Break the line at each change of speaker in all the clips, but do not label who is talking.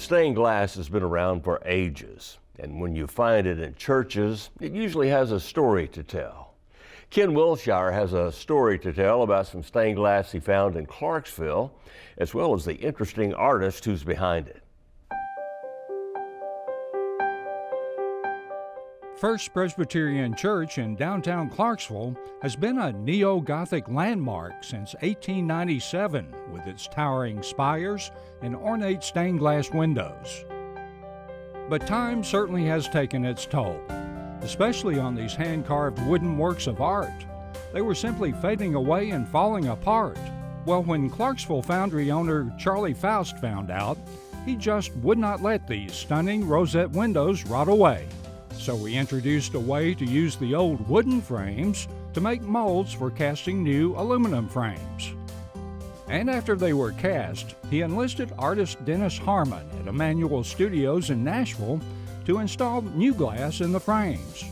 Stained glass has been around for ages, and when you find it in churches, it usually has a story to tell. Ken Wilshire has a story to tell about some stained glass he found in Clarksville, as well as the interesting artist who's behind it.
First Presbyterian Church in downtown Clarksville has been a neo-Gothic landmark since 1897 with its towering spires and ornate stained glass windows. But time certainly has taken its toll, especially on these hand-carved wooden works of art. They were simply fading away and falling apart. Well, when Clarksville Foundry owner Charlie Faust found out, he just would not let these stunning rosette windows rot away. So we introduced a way to use the old wooden frames to make molds for casting new aluminum frames. And after they were cast, he enlisted artist Dennis Harmon at Emmanuel Studios in Nashville to install new glass in the frames.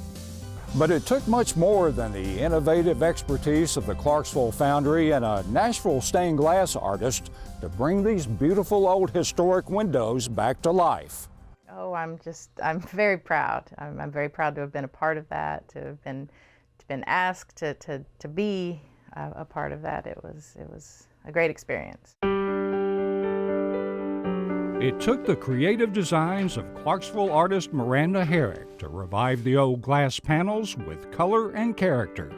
But it took much more than the innovative expertise of the Clarksville Foundry and a Nashville stained glass artist to bring these beautiful old historic windows back to life.
Oh, I'm very proud. I'm very proud to have been a part of that, to have been asked to be a part of that. It was a great experience.
It took the creative designs of Clarksville artist Miranda Herrick to revive the old glass panels with color and character.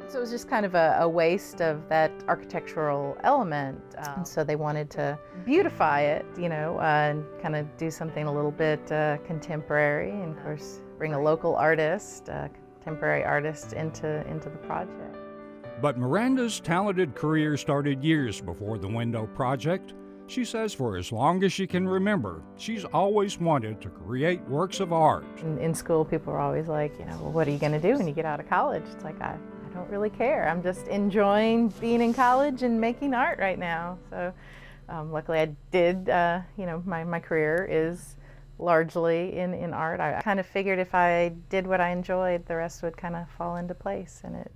So it was just kind of a waste of that architectural element. So they wanted to beautify it, and kind of do something a little bit contemporary, and of course bring a local artist, contemporary artist into the project.
But Miranda's talented career started years before the window project. She says for as long as she can remember, she's always wanted to create works of art.
In school, people are always like, well, what are you going to do when you get out of college? It's like, I don't really care. I'm just enjoying being in college and making art right now. So luckily I did, my career is largely in art. I kind of figured if I did what I enjoyed, the rest would kind of fall into place, and it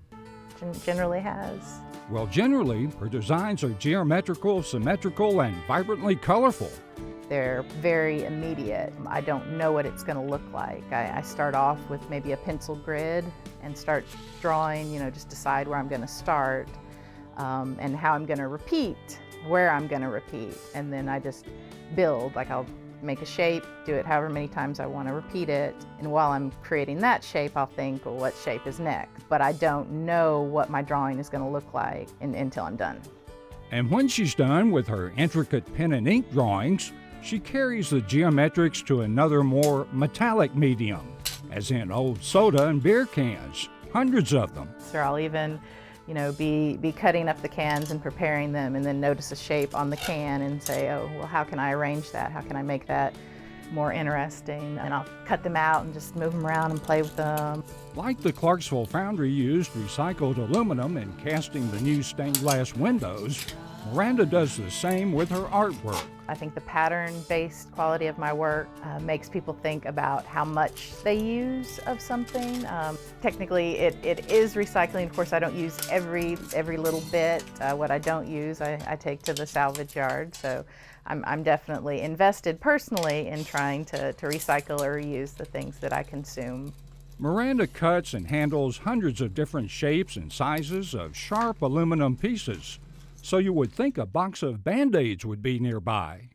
generally has.
Well, generally, her designs are geometrical, symmetrical, and vibrantly colorful.
They're very immediate. I don't know what it's going to look like. I start off with maybe a pencil grid and start drawing, just decide where I'm going to start and how I'm going to repeat, where I'm going to repeat. And then I just build, like I'll make a shape, do it however many times I want to repeat it. And while I'm creating that shape, I'll think, well, what shape is next? But I don't know what my drawing is going to look like until I'm done.
And when she's done with her intricate pen and ink drawings, she carries the geometrics to another more metallic medium, as in old soda and beer cans, hundreds of them.
So I'll even, be cutting up the cans and preparing them, and then notice a shape on the can and say, oh, well, how can I arrange that? How can I make that more interesting? And I'll cut them out and just move them around and play with them.
Like the Clarksville Foundry used recycled aluminum in casting the new stained glass windows, Miranda does the same with her artwork.
I think the pattern-based quality of my work makes people think about how much they use of something. Technically, it is recycling. Of course, I don't use every little bit. What I don't use, I take to the salvage yard. So I'm definitely invested personally in trying to recycle or reuse the things that I consume.
Miranda cuts and handles hundreds of different shapes and sizes of sharp aluminum pieces. So you would think a box of Band-Aids would be nearby.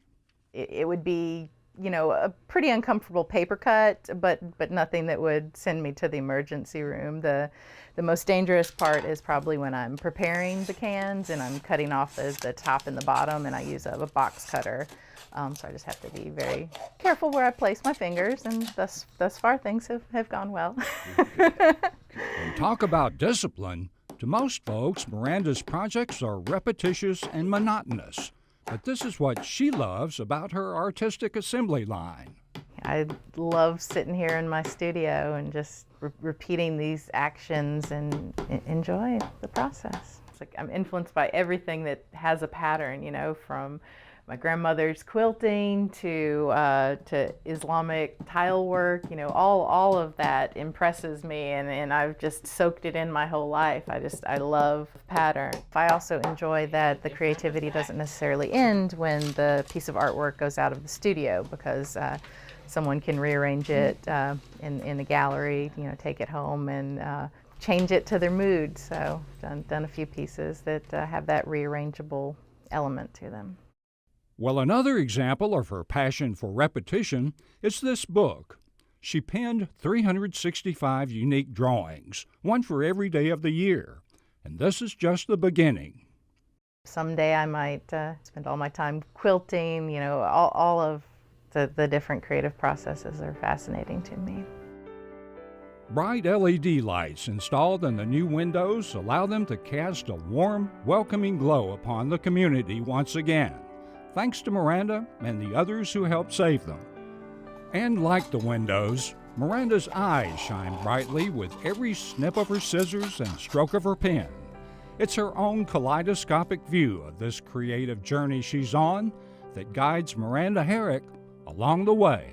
It would be, a pretty uncomfortable paper cut, but nothing that would send me to the emergency room. The most dangerous part is probably when I'm preparing the cans and I'm cutting off the top and the bottom, and I use a box cutter. So I just have to be very careful where I place my fingers, and thus far things have gone well.
And talk about discipline. To most folks, Miranda's projects are repetitious and monotonous, but this is what she loves about her artistic assembly line.
I love sitting here in my studio and just repeating these actions and enjoy the process. It's like I'm influenced by everything that has a pattern, from my grandmother's quilting to Islamic tile work. You know, all of that impresses me, and I've just soaked it in my whole life. I love pattern. I also enjoy that the creativity doesn't necessarily end when the piece of artwork goes out of the studio, because someone can rearrange it in the gallery, you know, take it home and change it to their mood. So done a few pieces that have that rearrangeable element to them.
Well, another example of her passion for repetition is this book. She penned 365 unique drawings, one for every day of the year, and this is just the beginning.
Someday I might spend all my time quilting. You know, all of the different creative processes are fascinating to me.
Bright LED lights installed in the new windows allow them to cast a warm, welcoming glow upon the community once again, thanks to Miranda and the others who helped save them. And like the windows, Miranda's eyes shine brightly with every snip of her scissors and stroke of her pen. It's her own kaleidoscopic view of this creative journey she's on that guides Miranda Herrick along the way.